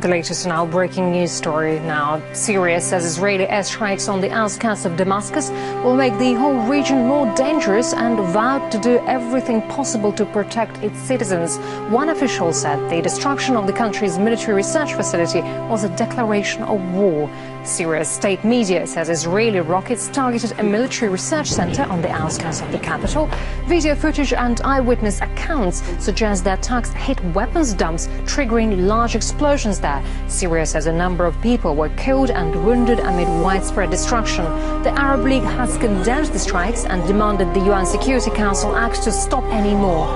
The latest in our breaking news story now. Syria says Israeli airstrikes on the outskirts of Damascus will make the whole region more dangerous and vowed to do everything possible to protect its citizens. One official said the destruction of the country's military research facility was a declaration of war. Syria's state media says Israeli rockets targeted a military research center on the outskirts of the capital. Video footage and eyewitness accounts suggest that attacks hit weapons dumps, triggering large explosions there. Syria says a number of people were killed and wounded amid widespread destruction. The Arab League has condemned the strikes and demanded the UN Security Council act to stop any more.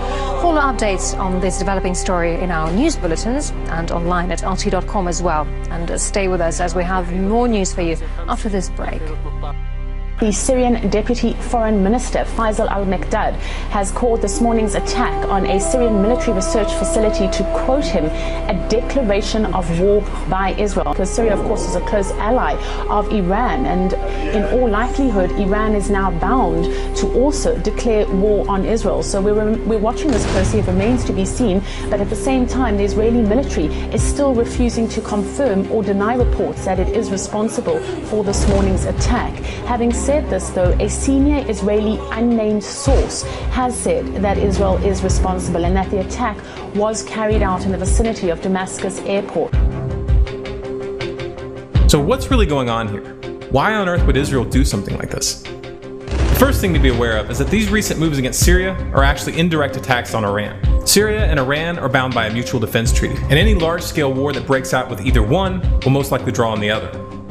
Follow updates on this developing story in our news bulletins and online at rt.com as well. And stay with us as we have more news for you after this break. The Syrian Deputy Foreign Minister Faisal al-Mekdad has called this morning's attack on a Syrian military research facility, to quote him, a declaration of war by Israel. Because Syria, of course, is a close ally of Iran, and in all likelihood, Iran is now bound to also declare war on Israel. So we're watching this closely. It remains to be seen. But at the same time, the Israeli military is still refusing to confirm or deny reports that it is responsible for this morning's attack. Having said this, though, a senior Israeli unnamed source has said that Israel is responsible and that the attack was carried out in the vicinity of Damascus airport. So what's really going on here? Why on earth would Israel do something like this? The first thing to be aware of is that these recent moves against Syria are actually indirect attacks on Iran. Syria and Iran are bound by a mutual defense treaty, and any large-scale war that breaks out with either one will most likely draw on the other.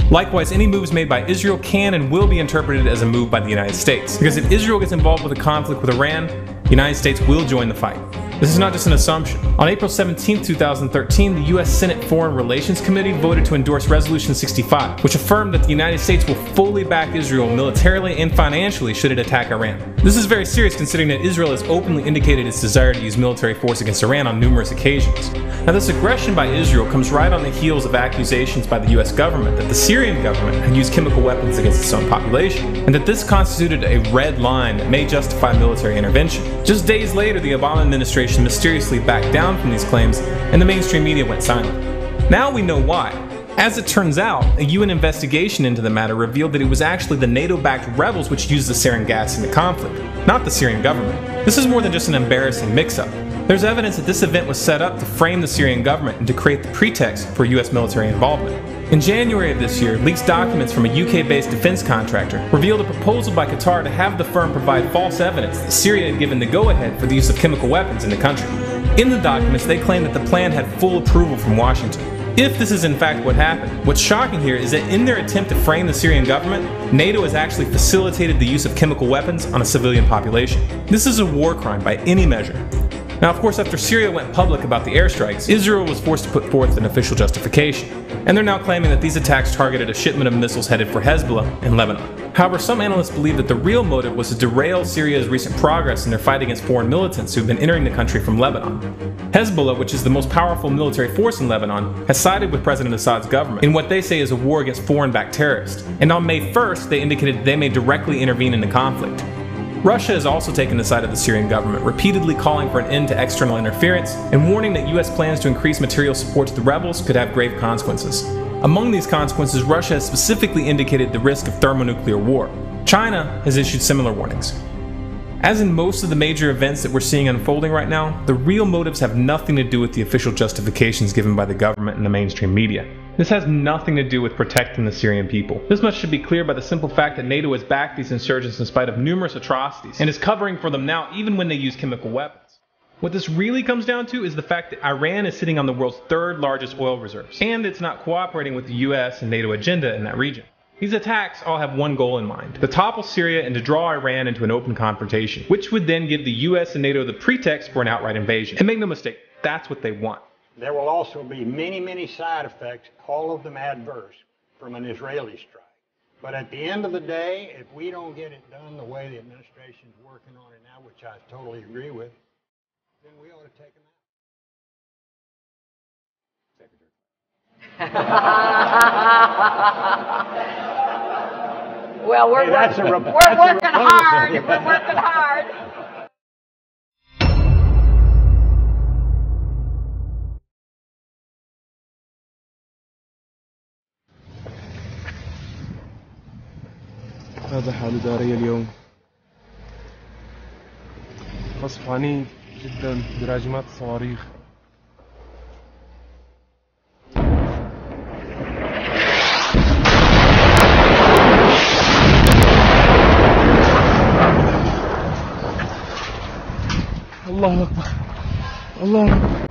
Likewise, any moves made by Israel can and will be interpreted as a move by the United States. Because if Israel gets involved with a conflict with Iran, the United States will join the fight. This is not just an assumption. On April 17, 2013, the U.S. Senate Foreign Relations Committee voted to endorse Resolution 65, which affirmed that the United States will fully back Israel militarily and financially should it attack Iran. This is very serious considering that Israel has openly indicated its desire to use military force against Iran on numerous occasions. Now, this aggression by Israel comes right on the heels of accusations by the U.S. government that the Syrian government had used chemical weapons against its own population, and that this constituted a red line that may justify military intervention. Just days later, the Obama administration mysteriously backed down from these claims, and the mainstream media went silent. Now we know why. As it turns out, a UN investigation into the matter revealed that it was actually the NATO-backed rebels which used the sarin gas in the conflict, not the Syrian government. This is more than just an embarrassing mix-up. There's evidence that this event was set up to frame the Syrian government and to create the pretext for US military involvement. In January of this year, leaked documents from a UK-based defense contractor revealed a proposal by Qatar to have the firm provide false evidence that Syria had given the go-ahead for the use of chemical weapons in the country. In the documents, they claimed that the plan had full approval from Washington. If this is in fact what happened, what's shocking here is that in their attempt to frame the Syrian government, NATO has actually facilitated the use of chemical weapons on a civilian population. This is a war crime by any measure. Now, of course, after Syria went public about the airstrikes, Israel was forced to put forth an official justification, and they're now claiming that these attacks targeted a shipment of missiles headed for Hezbollah in Lebanon. However, some analysts believe that the real motive was to derail Syria's recent progress in their fight against foreign militants who've been entering the country from Lebanon. Hezbollah, which is the most powerful military force in Lebanon, has sided with President Assad's government in what they say is a war against foreign-backed terrorists, and on May 1st, they indicated they may directly intervene in the conflict. Russia has also taken the side of the Syrian government, repeatedly calling for an end to external interference and warning that US plans to increase material support to the rebels could have grave consequences. Among these consequences, Russia has specifically indicated the risk of thermonuclear war. China has issued similar warnings. As in most of the major events that we're seeing unfolding right now, the real motives have nothing to do with the official justifications given by the government and the mainstream media. This has nothing to do with protecting the Syrian people. This much should be clear by the simple fact that NATO has backed these insurgents in spite of numerous atrocities, and is covering for them now even when they use chemical weapons. What this really comes down to is the fact that Iran is sitting on the world's third largest oil reserves, and it's not cooperating with the US and NATO agenda in that region. These attacks all have one goal in mind: to topple Syria and to draw Iran into an open confrontation, which would then give the US and NATO the pretext for an outright invasion. And make no mistake, that's what they want. There will also be many, many side effects, all of them adverse, from an Israeli strike. But at the end of the day, if we don't get it done the way the administration's working on it now, which I totally agree with, then we ought to take them out. Well, we're working hard. We're working hard. هذا حال داري اليوم. قصف عنيف جدا براجمات الصواريخ. الله أكبر، الله أكبر.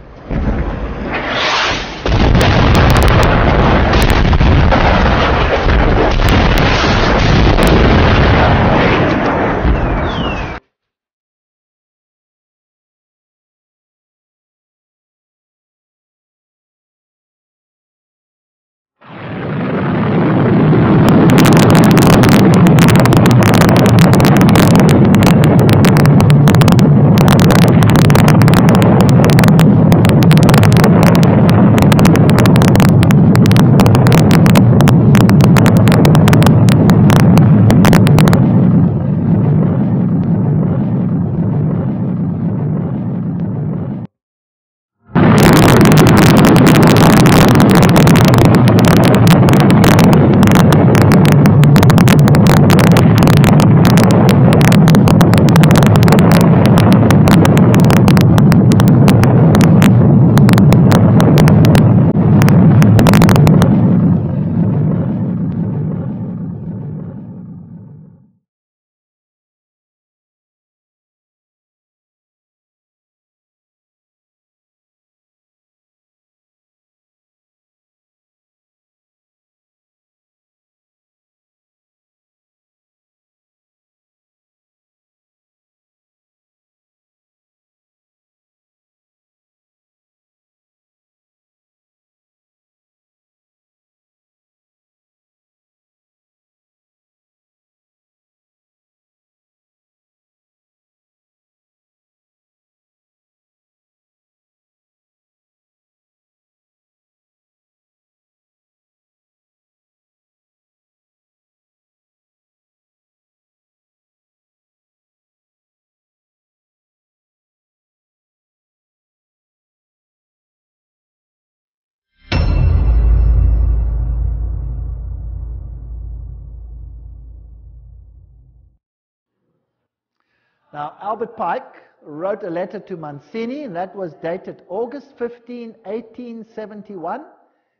Now, Albert Pike wrote a letter to Mancini, and that was dated August 15, 1871,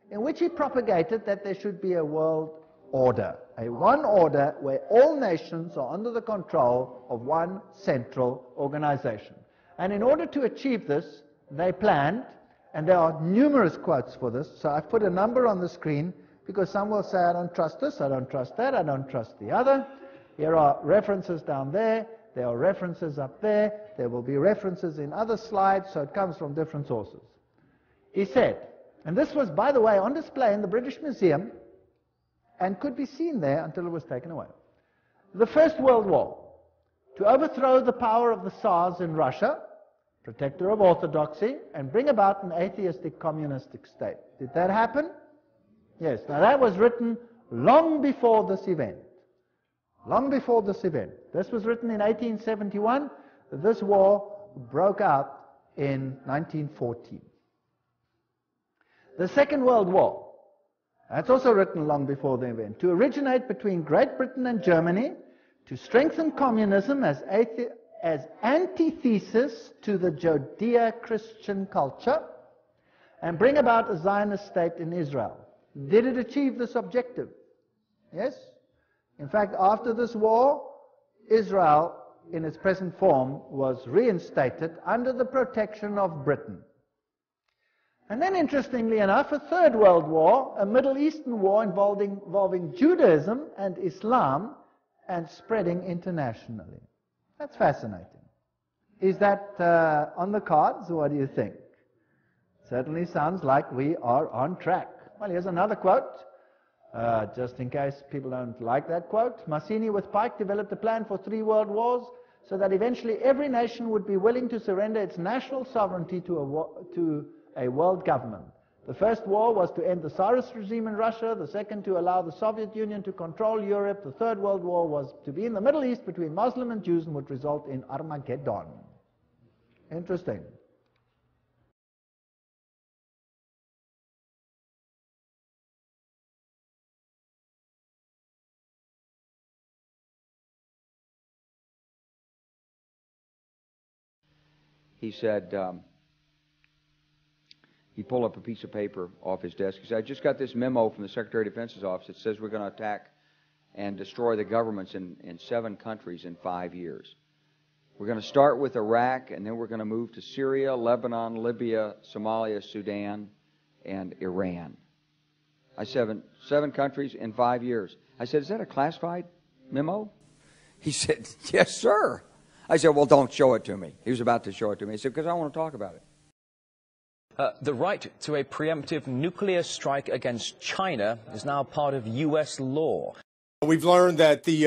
in which he propagated that there should be a world order, a one order where all nations are under the control of one central organization. And in order to achieve this, they planned, and there are numerous quotes for this, so I've put a number on the screen, because some will say, I don't trust this, I don't trust that, I don't trust the other. Here are references down there. There are references up there. There will be references in other slides, so it comes from different sources. He said, and this was, by the way, on display in the British Museum and could be seen there until it was taken away. The First World War, to overthrow the power of the Tsars in Russia, protector of orthodoxy, and bring about an atheistic communistic state. Did that happen? Yes. Now that was written long before this event. Long before this event. This was written in 1871. This war broke out in 1914. The Second World War, that's also written long before the event, to originate between Great Britain and Germany, to strengthen communism as antithesis to the Judeo-Christian culture, and bring about a Zionist state in Israel. Did it achieve this objective? Yes? In fact, after this war, Israel, in its present form, was reinstated under the protection of Britain. And then, interestingly enough, a Third World War, a Middle Eastern war involving Judaism and Islam and spreading internationally. That's fascinating. Is that on the cards? What do you think? Certainly sounds like we are on track. Well, here's another quote. Just in case people don't like that quote. Mancini with Pike developed a plan for 3 world wars so that eventually every nation would be willing to surrender its national sovereignty to a world government. The first war was to end the Tsarist regime in Russia, the second to allow the Soviet Union to control Europe, the Third World War was to be in the Middle East between Muslim and Jews and would result in Armageddon. Interesting. he said, he pulled up a piece of paper off his desk. He said, I just got this memo from the Secretary of Defense's office that says we're going to attack and destroy the governments in 7 countries in 5 years. We're going to start with Iraq, and then we're going to move to Syria, Lebanon, Libya, Somalia, Sudan, and Iran. I said, 7 countries in 5 years. I said, is that a classified memo? He said, yes, sir. I said, well, don't show it to me. He was about to show it to me. He said, because I want to talk about it. The right to a preemptive nuclear strike against China is now part of U.S. law. We've learned that the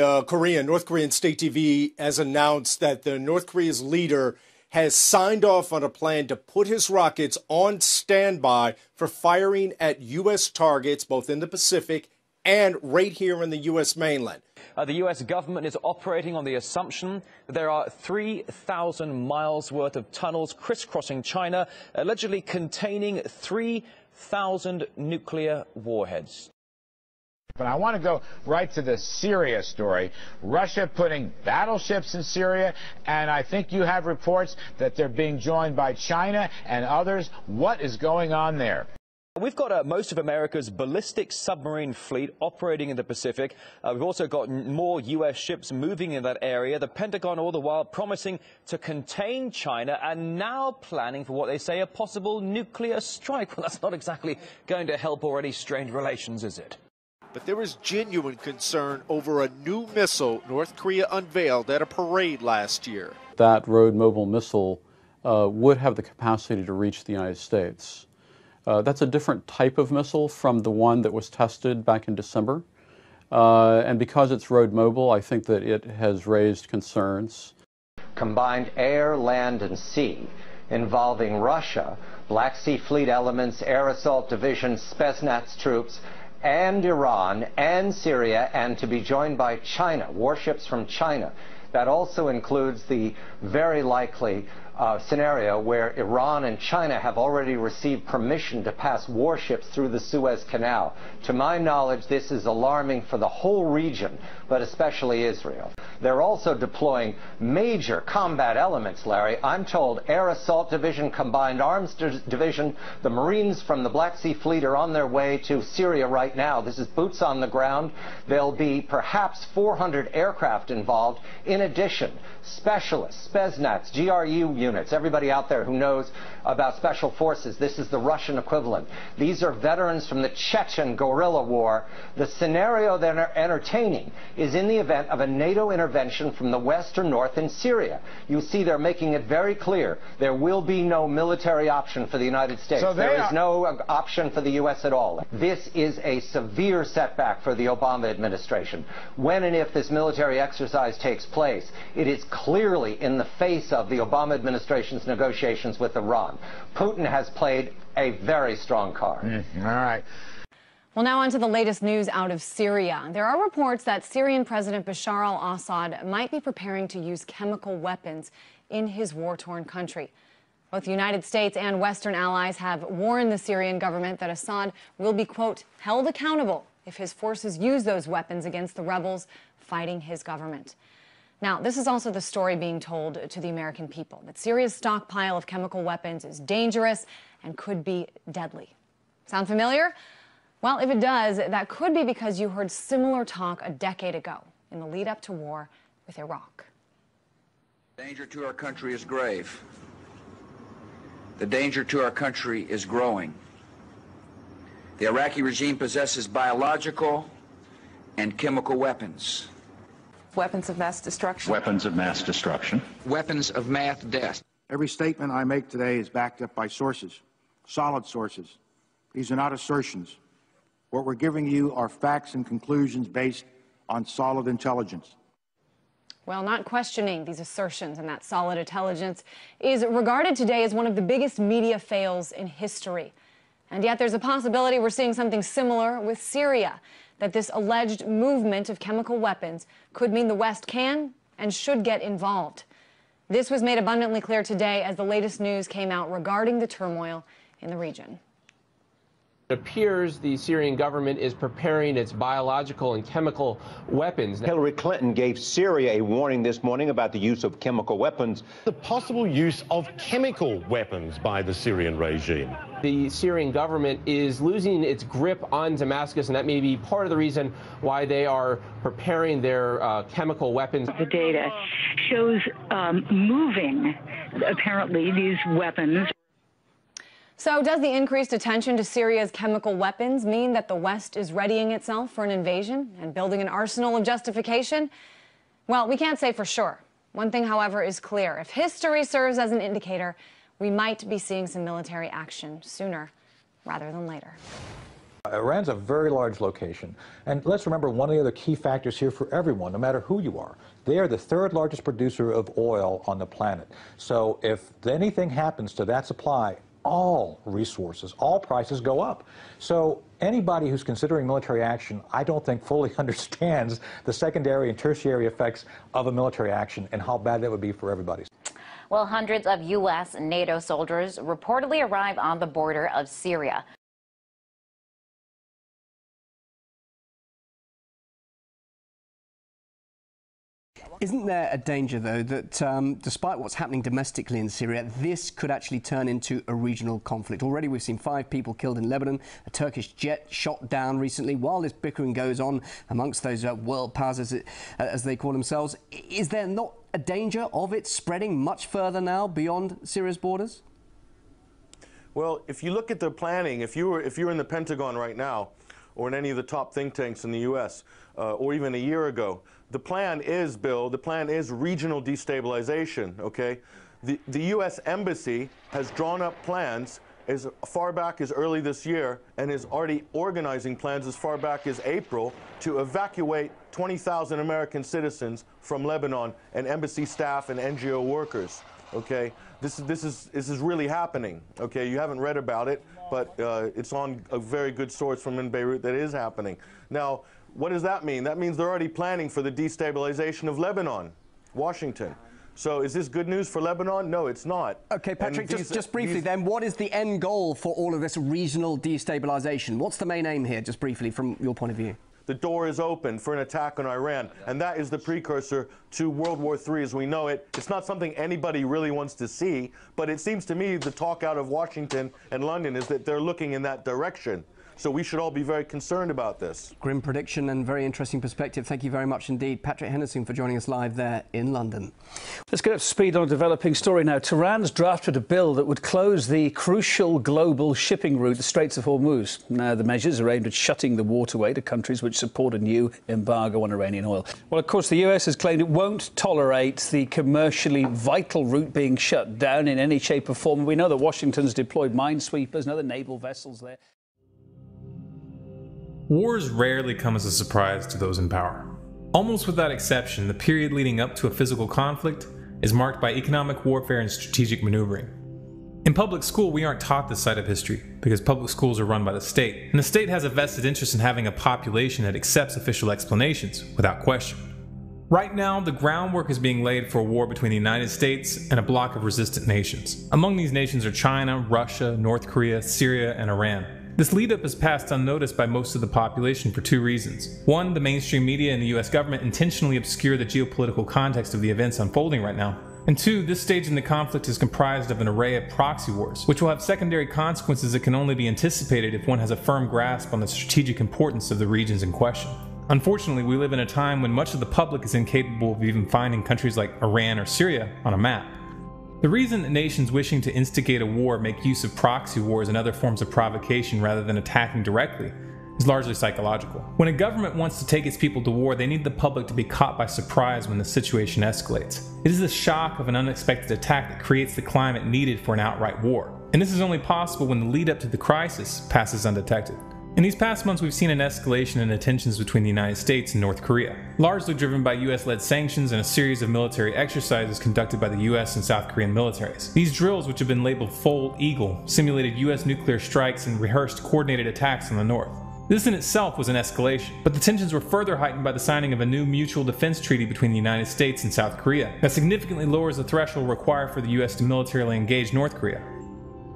North Korean state TV has announced that the North Korea's leader has signed off on a plan to put his rockets on standby for firing at U.S. targets, both in the Pacific and right here in the U.S. mainland. The U.S. government is operating on the assumption that there are 3,000 miles worth of tunnels crisscrossing China, allegedly containing 3,000 nuclear warheads. But I want to go right to the Syria story. Russia putting battleships in Syria, and I think you have reports that they're being joined by China and others. What is going on there? We've got most of America's ballistic submarine fleet operating in the Pacific. We've also got more U.S. ships moving in that area. The Pentagon all the while promising to contain China and now planning for what they say a possible nuclear strike. Well, that's not exactly going to help already strained relations, is it? But there is genuine concern over a new missile North Korea unveiled at a parade last year. That road mobile missile would have the capacity to reach the United States. That's a different type of missile from the one that was tested back in December. And because it's road mobile, I think that it has raised concerns. Combined air, land, and sea involving Russia, Black Sea Fleet elements, Air Assault Division, Spetsnaz troops, and Iran and Syria, and to be joined by China, warships from China. That also includes the very likely scenario where Iran and China have already received permission to pass warships through the Suez Canal. To my knowledge, this is alarming for the whole region, but especially Israel. They're also deploying major combat elements, Larry. I'm told Air Assault Division, Combined Arms Division, the Marines from the Black Sea Fleet are on their way to Syria right now. This is boots on the ground. There'll be perhaps 400 aircraft involved. In addition, specialists, Spetsnaz, GRU units, everybody out there who knows about special forces, this is the Russian equivalent. These are veterans from the Chechen guerrilla war. The scenario they're entertaining is in the event of a NATO intervention from the west or north in Syria. You see, they're making it very clear there will be no military option for the United States. So there is no option for the U.S. at all. This is a severe setback for the Obama administration. When and if this military exercise takes place, it is clearly in the face of the Obama administration's negotiations with Iran. Putin has played a very strong card. All right. Well, now on to the latest news out of Syria. There are reports that Syrian President Bashar al-Assad might be preparing to use chemical weapons in his war-torn country. Both the United States and Western allies have warned the Syrian government that Assad will be, quote, held accountable if his forces use those weapons against the rebels fighting his government. Now, this is also the story being told to the American people, that Syria's stockpile of chemical weapons is dangerous and could be deadly. Sound familiar? Well, if it does, that could be because you heard similar talk a decade ago in the lead up to war with Iraq. Danger to our country is grave. The danger to our country is growing. The Iraqi regime possesses biological and chemical weapons. Weapons of mass destruction. Weapons of mass destruction. Weapons of mass death. Every statement I make today is backed up by sources, solid sources. These are not assertions. What we're giving you are facts and conclusions based on solid intelligence. Well, not questioning these assertions and that solid intelligence is regarded today as one of the biggest media fails in history. And yet there's a possibility we're seeing something similar with Syria, that this alleged movement of chemical weapons could mean the West can and should get involved. This was made abundantly clear today as the latest news came out regarding the turmoil in the region. It appears the Syrian government is preparing its biological and chemical weapons. Hillary Clinton gave Syria a warning this morning about the use of chemical weapons. The possible use of chemical weapons by the Syrian regime. The Syrian government is losing its grip on Damascus, and that may be part of the reason why they are preparing their chemical weapons. The data shows moving, apparently, these weapons. So does the increased attention to Syria's chemical weapons mean that the West is readying itself for an invasion and building an arsenal of justification? Well, we can't say for sure. One thing, however, is clear. If history serves as an indicator, we might be seeing some military action sooner rather than later. Iran's a very large location. And let's remember one of the other key factors here for everyone, no matter who you are. They are the third largest producer of oil on the planet. So if anything happens to that supply, all resources, all prices go up. So anybody who's considering military action, I don't think fully understands the secondary and tertiary effects of a military action and how bad that would be for everybody. Well, hundreds of U.S. and NATO soldiers reportedly arrive on the border of Syria. Isn't there a danger, though, that despite what's happening domestically in Syria, this could actually turn into a regional conflict? Already we've seen 5 people killed in Lebanon, a Turkish jet shot down recently. While this bickering goes on amongst those world powers, as they call themselves, is there not a danger of it spreading much further now beyond Syria's borders? Well, if you look at the planning, if you're in the Pentagon right now, or in any of the top think tanks in the U.S., or even a year ago, the plan is, Bill, the plan is regional destabilization, okay? The U.S. Embassy has drawn up plans as far back as early this year and is already organizing plans as far back as April to evacuate 20,000 American citizens from Lebanon and embassy staff and NGO workers, okay? This is really happening, okay? You haven't read about it, but it's on a very good source from in Beirut that is happening. Now, what does that mean? That means they're already planning for the destabilization of Lebanon, Washington. So is this good news for Lebanon? No, it's not. Okay, Patrick, just briefly then, what is the end goal for all of this regional destabilization? What's the main aim here, just briefly, from your point of view? The door is open for an attack on Iran, and that is the precursor to World War III as we know it. It's not something anybody really wants to see, but it seems to me the talk out of Washington and London is that they're looking in that direction. So we should all be very concerned about this. Grim prediction and very interesting perspective. Thank you very much indeed, Patrick Hennessy, for joining us live there in London. Let's get up to speed on a developing story now. Tehran's drafted a bill that would close the crucial global shipping route, the Straits of Hormuz. Now, the measures are aimed at shutting the waterway to countries which support a new embargo on Iranian oil. Well, of course, the US has claimed it won't tolerate the commercially vital route being shut down in any shape or form. We know that Washington's deployed minesweepers and other naval vessels there. Wars rarely come as a surprise to those in power. Almost without exception, the period leading up to a physical conflict is marked by economic warfare and strategic maneuvering. In public school, we aren't taught this side of history because public schools are run by the state, and the state has a vested interest in having a population that accepts official explanations without question. Right now, the groundwork is being laid for a war between the United States and a bloc of resistant nations. Among these nations are China, Russia, North Korea, Syria, and Iran. This lead-up is passed unnoticed by most of the population for 2 reasons. One, the mainstream media and the US government intentionally obscure the geopolitical context of the events unfolding right now. And 2, this stage in the conflict is comprised of an array of proxy wars, which will have secondary consequences that can only be anticipated if one has a firm grasp on the strategic importance of the regions in question. Unfortunately, we live in a time when much of the public is incapable of even finding countries like Iran or Syria on a map. The reason that nations wishing to instigate a war make use of proxy wars and other forms of provocation rather than attacking directly is largely psychological. When a government wants to take its people to war, they need the public to be caught by surprise when the situation escalates. It is the shock of an unexpected attack that creates the climate needed for an outright war. And this is only possible when the lead up to the crisis passes undetected. In these past months, we've seen an escalation in the tensions between the United States and North Korea, largely driven by US-led sanctions and a series of military exercises conducted by the US and South Korean militaries. These drills, which have been labeled Fold Eagle, simulated US nuclear strikes and rehearsed coordinated attacks on the North. This in itself was an escalation, but the tensions were further heightened by the signing of a new mutual defense treaty between the United States and South Korea that significantly lowers the threshold required for the US to militarily engage North Korea.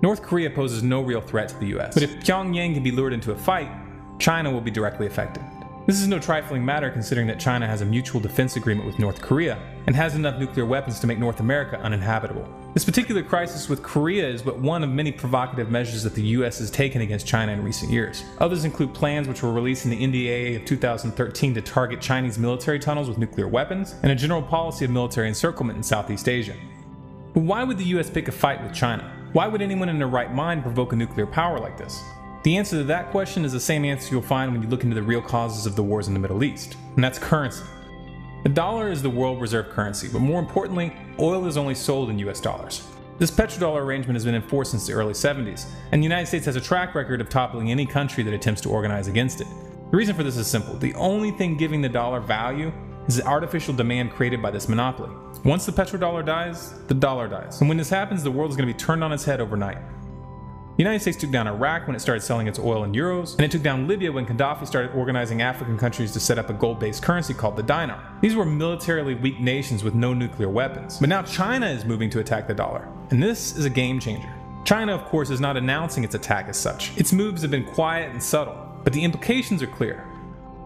North Korea poses no real threat to the US, but if Pyongyang can be lured into a fight, China will be directly affected. This is no trifling matter considering that China has a mutual defense agreement with North Korea and has enough nuclear weapons to make North America uninhabitable. This particular crisis with Korea is but one of many provocative measures that the US has taken against China in recent years. Others include plans which were released in the NDAA of 2013 to target Chinese military tunnels with nuclear weapons, and a general policy of military encirclement in Southeast Asia. But why would the US pick a fight with China? Why would anyone in their right mind provoke a nuclear power like this? The answer to that question is the same answer you'll find when you look into the real causes of the wars in the Middle East, and that's currency. The dollar is the world reserve currency, but more importantly, oil is only sold in US dollars. This petrodollar arrangement has been enforced since the early 70s, and the United States has a track record of toppling any country that attempts to organize against it. The reason for this is simple. The only thing giving the dollar value is the artificial demand created by this monopoly. Once the petrodollar dies, the dollar dies. And when this happens, the world is going to be turned on its head overnight. The United States took down Iraq when it started selling its oil in euros, and it took down Libya when Gaddafi started organizing African countries to set up a gold-based currency called the dinar. These were militarily weak nations with no nuclear weapons. But now China is moving to attack the dollar, and this is a game changer. China, of course, is not announcing its attack as such. Its moves have been quiet and subtle, but the implications are clear.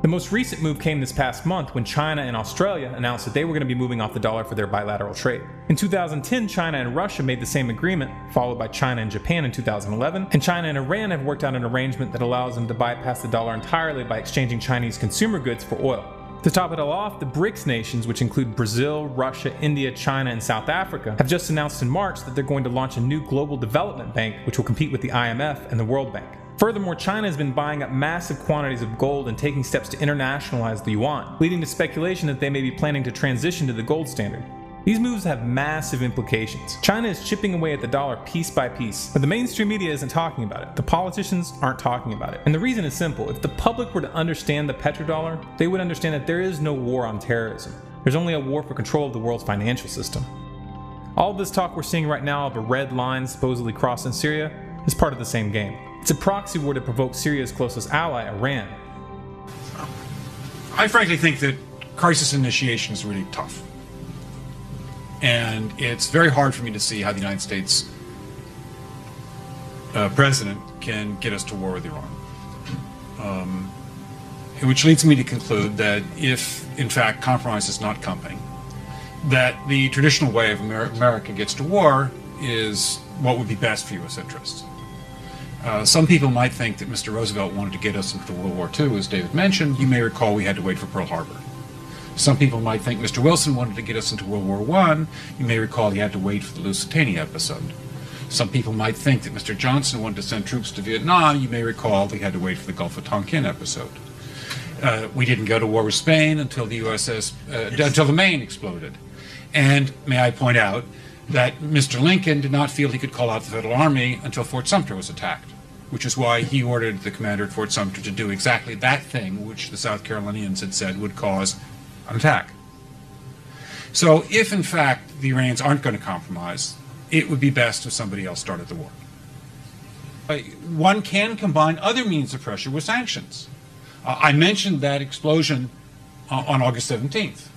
The most recent move came this past month when China and Australia announced that they were going to be moving off the dollar for their bilateral trade. In 2010, China and Russia made the same agreement, followed by China and Japan in 2011, and China and Iran have worked out an arrangement that allows them to bypass the dollar entirely by exchanging Chinese consumer goods for oil. To top it all off, the BRICS nations, which include Brazil, Russia, India, China, and South Africa, have just announced in March that they're going to launch a new global development bank which will compete with the IMF and the World Bank. Furthermore, China has been buying up massive quantities of gold and taking steps to internationalize the yuan, leading to speculation that they may be planning to transition to the gold standard. These moves have massive implications. China is chipping away at the dollar piece by piece, but the mainstream media isn't talking about it. The politicians aren't talking about it. And the reason is simple. If the public were to understand the petrodollar, they would understand that there is no war on terrorism. There's only a war for control of the world's financial system. All of this talk we're seeing right now of a red line supposedly crossing Syria is part of the same game. It's a proxy war to provoke Syria's closest ally, Iran. I frankly think that crisis initiation is really tough. And it's very hard for me to see how the United States president can get us to war with Iran. Which leads me to conclude that if, in fact, compromise is not coming, that the traditional way of America gets to war is what would be best for U.S. interests. Some people might think that Mr. Roosevelt wanted to get us into World War II, as David mentioned. You may recall we had to wait for Pearl Harbor. Some people might think Mr. Wilson wanted to get us into World War I. You may recall he had to wait for the Lusitania episode. Some people might think that Mr. Johnson wanted to send troops to Vietnam. You may recall he had to wait for the Gulf of Tonkin episode. We didn't go to war with Spain until the until the Maine exploded. And may I point out that Mr. Lincoln did not feel he could call out the Federal Army until Fort Sumter was attacked, which is why he ordered the commander at Fort Sumter to do exactly that thing which the South Carolinians had said would cause an attack. So if, in fact, the Iranians aren't going to compromise, it would be best if somebody else started the war. One can combine other means of pressure with sanctions. I mentioned that explosion on August 17th.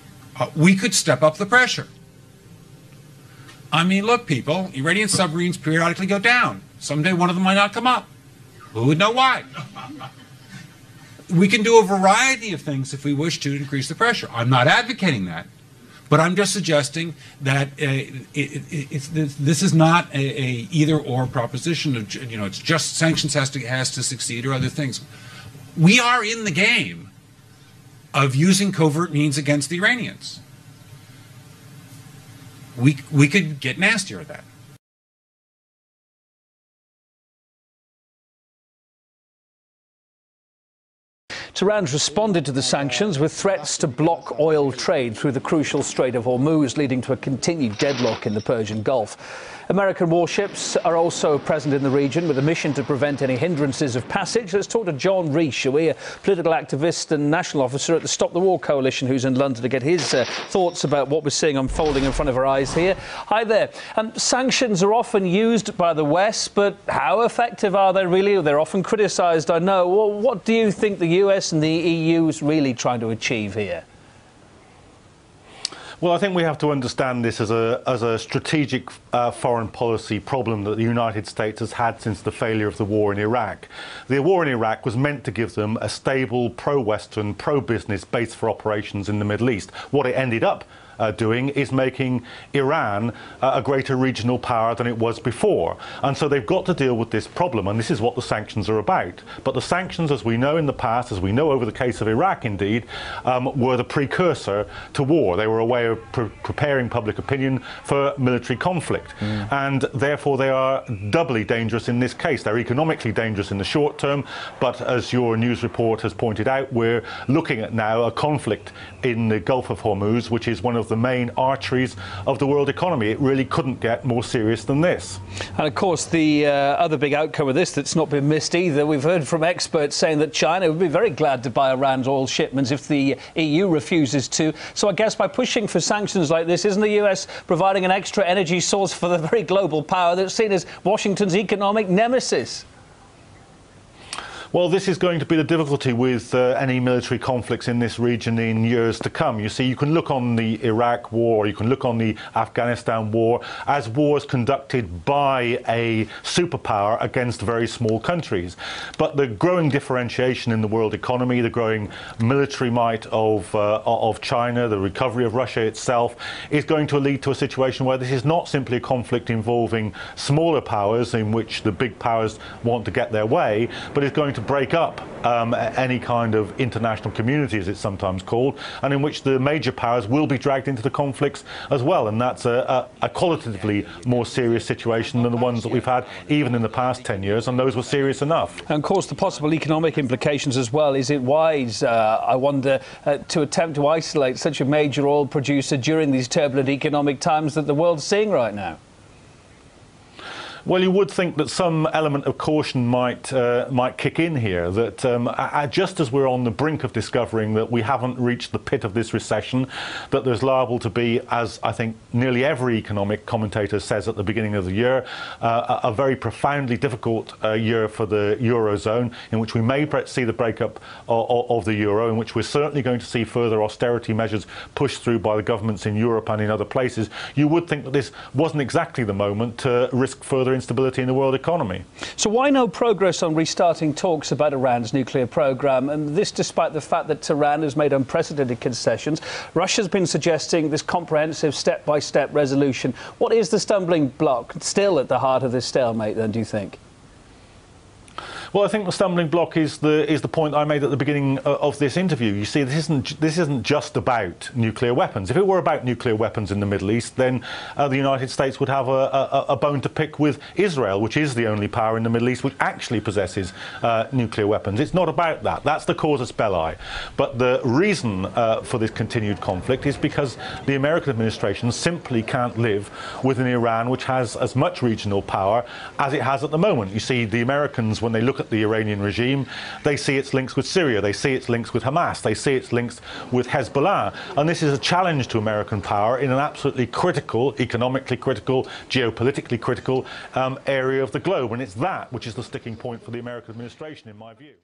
We could step up the pressure. I mean, look, people, Iranian submarines periodically go down. Someday one of them might not come up. Who would know why? We can do a variety of things if we wish to increase the pressure. I'm not advocating that, but I'm just suggesting that this is not a either-or proposition of, it's just sanctions has to succeed or other things. We are in the game of using covert means against the Iranians. We could get nastier at that. Tehran's responded to the sanctions with threats to block oil trade through the crucial Strait of Hormuz, leading to a continued deadlock in the Persian Gulf. American warships are also present in the region with a mission to prevent any hindrances of passage. Let's talk to John Rees, a political activist and national officer at the Stop the War Coalition, who's in London, to get his thoughts about what we're seeing unfolding in front of our eyes here. Hi there. Sanctions are often used by the West, but how effective are they really? They're often criticised, I know. Well, what do you think the US and the EU is really trying to achieve here? Well, I think we have to understand this as a strategic foreign policy problem that the United States has had since the failure of the war in Iraq. The war in Iraq was meant to give them a stable, pro-Western, pro-business base for operations in the Middle East. What it ended up doing is making Iran a greater regional power than it was before. And so they've got to deal with this problem, and this is what the sanctions are about. But the sanctions, as we know in the past, as we know over the case of Iraq indeed, were the precursor to war. They were a way of preparing public opinion for military conflict. And therefore they are doubly dangerous in this case. They're economically dangerous in the short term, but as your news report has pointed out, we're looking at now a conflict in the Gulf of Hormuz, which is one of the main arteries of the world economy. It really couldn't get more serious than this. And of course, the other big outcome of this that's not been missed either, we've heard from experts saying that China would be very glad to buy Iran's oil shipments if the EU refuses to. So I guess by pushing for sanctions like this, isn't the US providing an extra energy source for the very global power that's seen as Washington's economic nemesis? Well, this is going to be the difficulty with any military conflicts in this region in years to come. You see, you can look on the Iraq war, you can look on the Afghanistan war as wars conducted by a superpower against very small countries. But the growing differentiation in the world economy, the growing military might of China, the recovery of Russia itself, is going to lead to a situation where this is not simply a conflict involving smaller powers in which the big powers want to get their way, but is going to break up any kind of international community, as it's sometimes called, and in which the major powers will be dragged into the conflicts as well. And that's a qualitatively more serious situation than the ones that we've had even in the past 10 years, and those were serious enough. And of course, the possible economic implications as well. Is it wise, I wonder, to attempt to isolate such a major oil producer during these turbulent economic times that the world's seeing right now? Well, you would think that some element of caution might kick in here, that just as we're on the brink of discovering that we haven't reached the pit of this recession, that there's liable to be, as I think nearly every economic commentator says at the beginning of the year, a very profoundly difficult year for the Eurozone, in which we may see the breakup of the euro, in which we're certainly going to see further austerity measures pushed through by the governments in Europe and in other places. You would think that this wasn't exactly the moment to risk further instability in the world economy. So why no progress on restarting talks about Iran's nuclear program? And this despite the fact that Tehran has made unprecedented concessions. Russia's been suggesting this comprehensive step-by-step resolution. What is the stumbling block still at the heart of this stalemate then, do you think? Well, I think the stumbling block is the point I made at the beginning of this interview. You see, this isn't just about nuclear weapons. If it were about nuclear weapons in the Middle East, then the United States would have a bone to pick with Israel, which is the only power in the Middle East which actually possesses nuclear weapons. It's not about that. That's the casus belli. But the reason for this continued conflict is because the American administration simply can't live with an Iran which has as much regional power as it has at the moment. You see, the Americans, when they look at the Iranian regime, they see its links with Syria, they see its links with Hamas, they see its links with Hezbollah, and this is a challenge to American power in an absolutely critical, economically critical, geopolitically critical area of the globe, and it's that which is the sticking point for the American administration, in my view.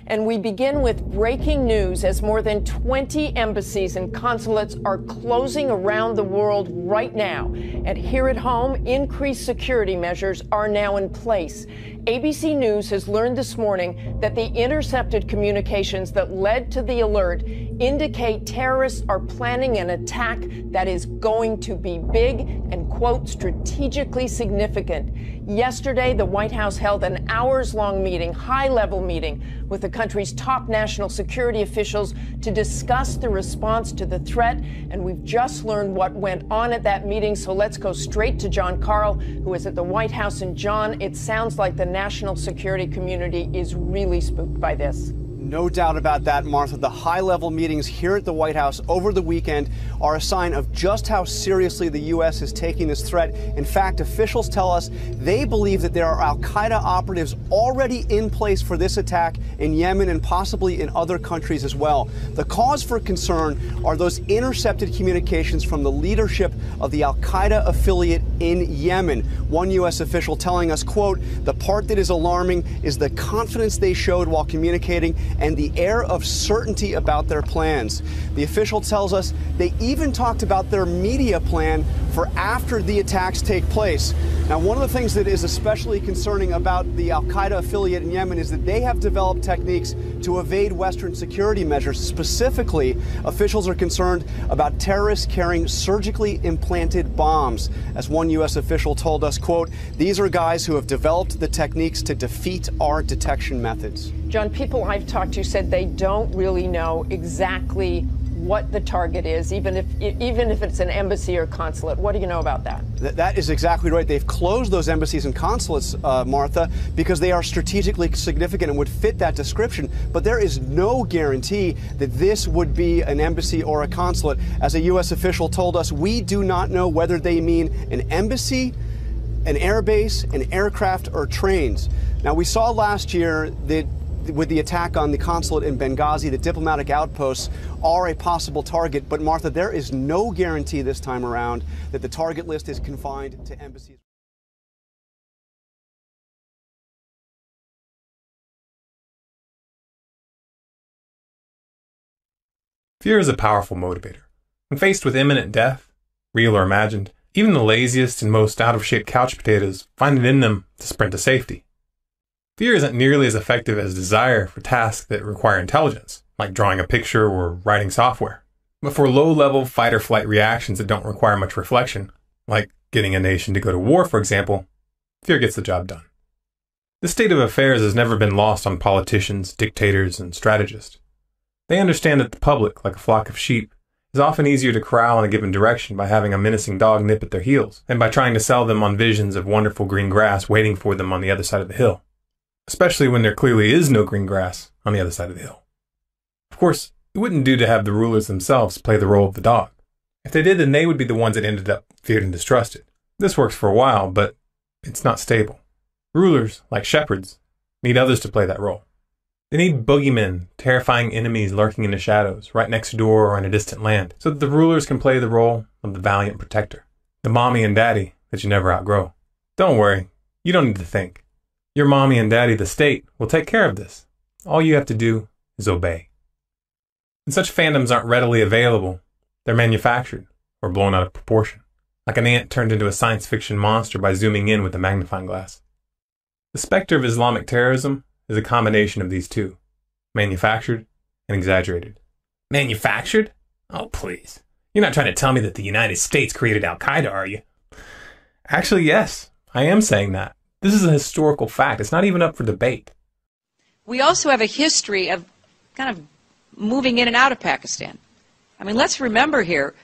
And we begin with breaking news as more than 20 embassies and consulates are closing around the world right now. And here at home, increased security measures are now in place. ABC News has learned this morning that the intercepted communications that led to the alert indicate terrorists are planning an attack that is going to be big and, quote, quote, strategically significant. Yesterday, the White House held an hours-long meeting, high-level meeting, with the country's top national security officials to discuss the response to the threat. And we've just learned what went on at that meeting, so let's go straight to John Carl, who is at the White House. And John, it sounds like the national security community is really spooked by this. No doubt about that, Martha. The high-level meetings here at the White House over the weekend are a sign of just how seriously the U.S. is taking this threat. In fact, officials tell us they believe that there are al-Qaeda operatives already in place for this attack in Yemen and possibly in other countries as well. The cause for concern are those intercepted communications from the leadership of the al-Qaeda affiliate in Yemen. One U.S. official telling us, quote, "The part that is alarming is the confidence they showed while communicating and the air of certainty about their plans." The official tells us they even talked about their media plan for after the attacks take place. Now, one of the things that is especially concerning about the al-Qaeda affiliate in Yemen is that they have developed techniques to evade Western security measures. Specifically, officials are concerned about terrorists carrying surgically implanted bombs. As one U.S. official told us, quote, "These are guys who have developed the techniques to defeat our detection methods." John, people I've talked to said they don't really know exactly what the target is, even if it's an embassy or consulate. What do you know about that? That is exactly right. They've closed those embassies and consulates, Martha, because they are strategically significant and would fit that description. But there is no guarantee that this would be an embassy or a consulate. As a U.S. official told us, we do not know whether they mean an embassy, an airbase, an aircraft, or trains. Now, we saw last year that with the attack on the consulate in Benghazi, the diplomatic outposts are a possible target. But, Martha, there is no guarantee this time around that the target list is confined to embassies. Fear is a powerful motivator. When faced with imminent death, real or imagined, even the laziest and most out-of-shape couch potatoes find it in them to sprint to safety. Fear isn't nearly as effective as desire for tasks that require intelligence, like drawing a picture or writing software. But for low-level fight-or-flight reactions that don't require much reflection, like getting a nation to go to war, for example, fear gets the job done. This state of affairs has never been lost on politicians, dictators, and strategists. They understand that the public, like a flock of sheep, is often easier to corral in a given direction by having a menacing dog nip at their heels than by trying to sell them on visions of wonderful green grass waiting for them on the other side of the hill. Especially when there clearly is no green grass on the other side of the hill. Of course, it wouldn't do to have the rulers themselves play the role of the dog. If they did, then they would be the ones that ended up feared and distrusted. This works for a while, but it's not stable. Rulers, like shepherds, need others to play that role. They need boogeymen, terrifying enemies lurking in the shadows, right next door or in a distant land, so that the rulers can play the role of the valiant protector, the mommy and daddy that you never outgrow. Don't worry, you don't need to think. Your mommy and daddy, the state, will take care of this. All you have to do is obey. And such fandoms aren't readily available. They're manufactured or blown out of proportion, like an ant turned into a science fiction monster by zooming in with a magnifying glass. The specter of Islamic terrorism is a combination of these two, manufactured and exaggerated. Manufactured? Oh, please. You're not trying to tell me that the United States created Al-Qaeda, are you? Actually, yes, I am saying that. This is a historical fact. It's not even up for debate. We also have a history of kind of moving in and out of Pakistan. I mean, let's remember here,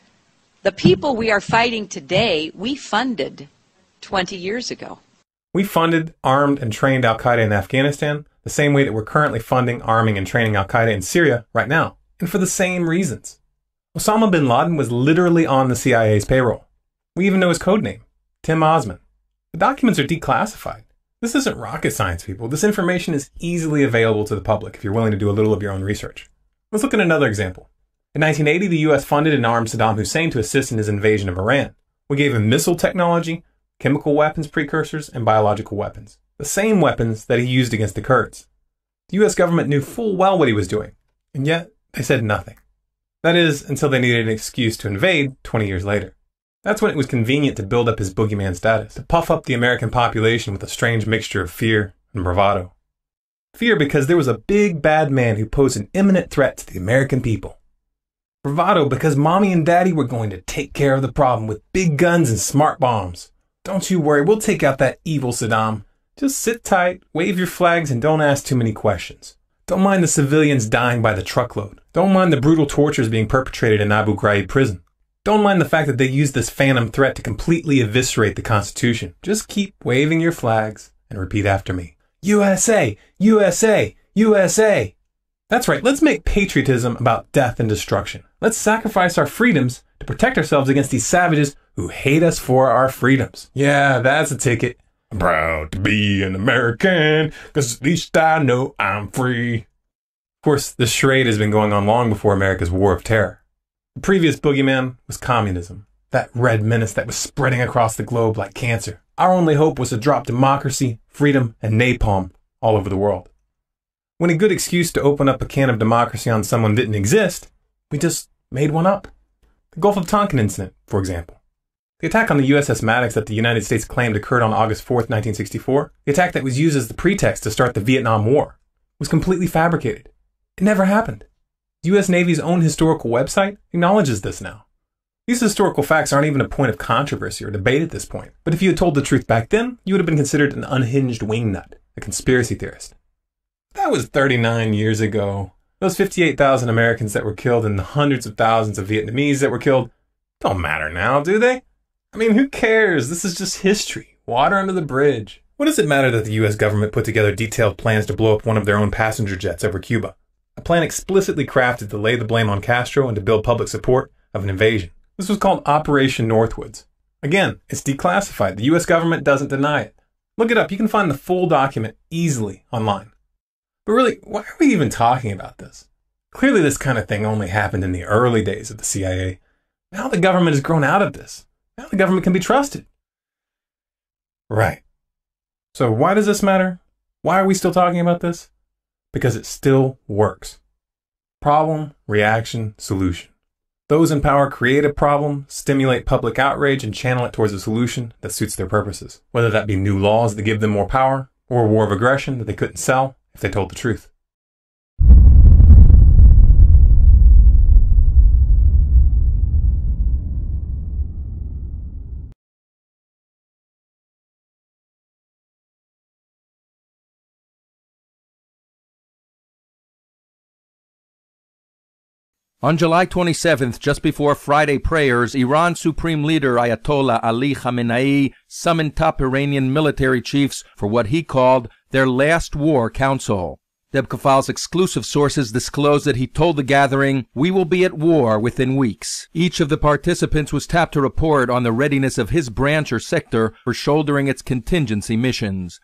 the people we are fighting today, we funded 20 years ago. We funded, armed, and trained Al-Qaeda in Afghanistan the same way that we're currently funding, arming, and training Al-Qaeda in Syria right now, and for the same reasons. Osama bin Laden was literally on the CIA's payroll. We even know his code name, Tim Osman. The documents are declassified. This isn't rocket science, people. This information is easily available to the public if you're willing to do a little of your own research. Let's look at another example. In 1980, the U.S. funded and armed Saddam Hussein to assist in his invasion of Iran. We gave him missile technology, chemical weapons precursors, and biological weapons. The same weapons that he used against the Kurds. The U.S. government knew full well what he was doing, and yet they said nothing. That is, until they needed an excuse to invade 20 years later. That's when it was convenient to build up his boogeyman status, to puff up the American population with a strange mixture of fear and bravado. Fear because there was a big bad man who posed an imminent threat to the American people. Bravado because mommy and daddy were going to take care of the problem with big guns and smart bombs. Don't you worry, we'll take out that evil Saddam. Just sit tight, wave your flags, and don't ask too many questions. Don't mind the civilians dying by the truckload. Don't mind the brutal tortures being perpetrated in Abu Ghraib prison. Don't mind the fact that they used this phantom threat to completely eviscerate the Constitution. Just keep waving your flags and repeat after me. USA! USA! USA! That's right, let's make patriotism about death and destruction. Let's sacrifice our freedoms to protect ourselves against these savages who hate us for our freedoms. Yeah, that's a ticket. I'm proud to be an American, 'cause at least I know I'm free. Of course, this charade has been going on long before America's War of Terror. The previous boogeyman was communism, that red menace that was spreading across the globe like cancer. Our only hope was to drop democracy, freedom, and napalm all over the world. When a good excuse to open up a can of democracy on someone didn't exist, we just made one up. The Gulf of Tonkin incident, for example. The attack on the USS Maddox that the United States claimed occurred on August 4th, 1964, the attack that was used as the pretext to start the Vietnam War, was completely fabricated. It never happened. The U.S. Navy's own historical website acknowledges this now. These historical facts aren't even a point of controversy or debate at this point, but if you had told the truth back then, you would have been considered an unhinged wingnut, a conspiracy theorist. That was 39 years ago. Those 58,000 Americans that were killed and the hundreds of thousands of Vietnamese that were killed don't matter now, do they? I mean, who cares? This is just history. Water under the bridge. What does it matter that the U.S. government put together detailed plans to blow up one of their own passenger jets over Cuba? A plan explicitly crafted to lay the blame on Castro and to build public support of an invasion. This was called Operation Northwoods. Again, it's declassified. The U.S. government doesn't deny it. Look it up. You can find the full document easily online. But really, why are we even talking about this? Clearly this kind of thing only happened in the early days of the CIA. Now the government has grown out of this. Now the government can be trusted. Right. So why does this matter? Why are we still talking about this? Because it still works. Problem, reaction, solution. Those in power create a problem, stimulate public outrage, and channel it towards a solution that suits their purposes. Whether that be new laws that give them more power, or a war of aggression that they couldn't sell if they told the truth. On July 27th, just before Friday prayers, Iran's Supreme Leader Ayatollah Ali Khamenei summoned top Iranian military chiefs for what he called their last war council. Deb Kafal's exclusive sources disclosed that he told the gathering, "We will be at war within weeks." Each of the participants was tapped to report on the readiness of his branch or sector for shouldering its contingency missions.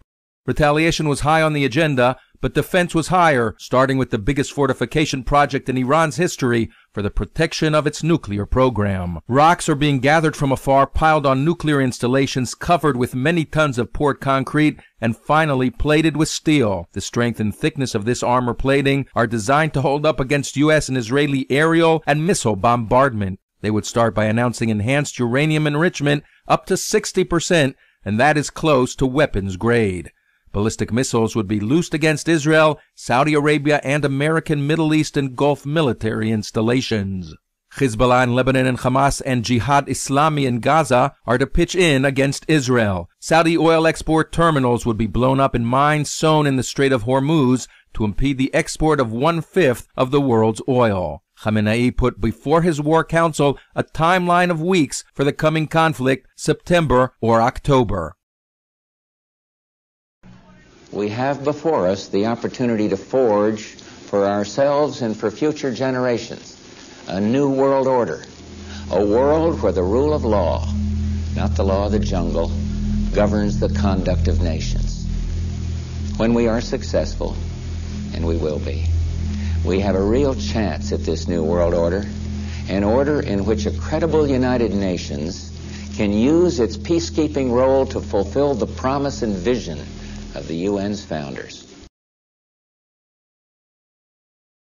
Retaliation was high on the agenda, but defense was higher, starting with the biggest fortification project in Iran's history for the protection of its nuclear program. Rocks are being gathered from afar, piled on nuclear installations, covered with many tons of poured concrete, and finally plated with steel. The strength and thickness of this armor plating are designed to hold up against U.S. and Israeli aerial and missile bombardment. They would start by announcing enhanced uranium enrichment up to 60%, and that is close to weapons grade. Ballistic missiles would be loosed against Israel, Saudi Arabia, and American Middle East and Gulf military installations. Hezbollah in Lebanon and Hamas and Jihad Islami in Gaza are to pitch in against Israel. Saudi oil export terminals would be blown up and mines sown in the Strait of Hormuz to impede the export of 1/5 of the world's oil. Khamenei put before his war council a timeline of weeks for the coming conflict, September or October. We have before us the opportunity to forge for ourselves and for future generations a new world order, a world where the rule of law, not the law of the jungle, governs the conduct of nations. When we are successful, and we will be, we have a real chance at this new world order, an order in which a credible United Nations can use its peacekeeping role to fulfill the promise and vision of the UN's founders.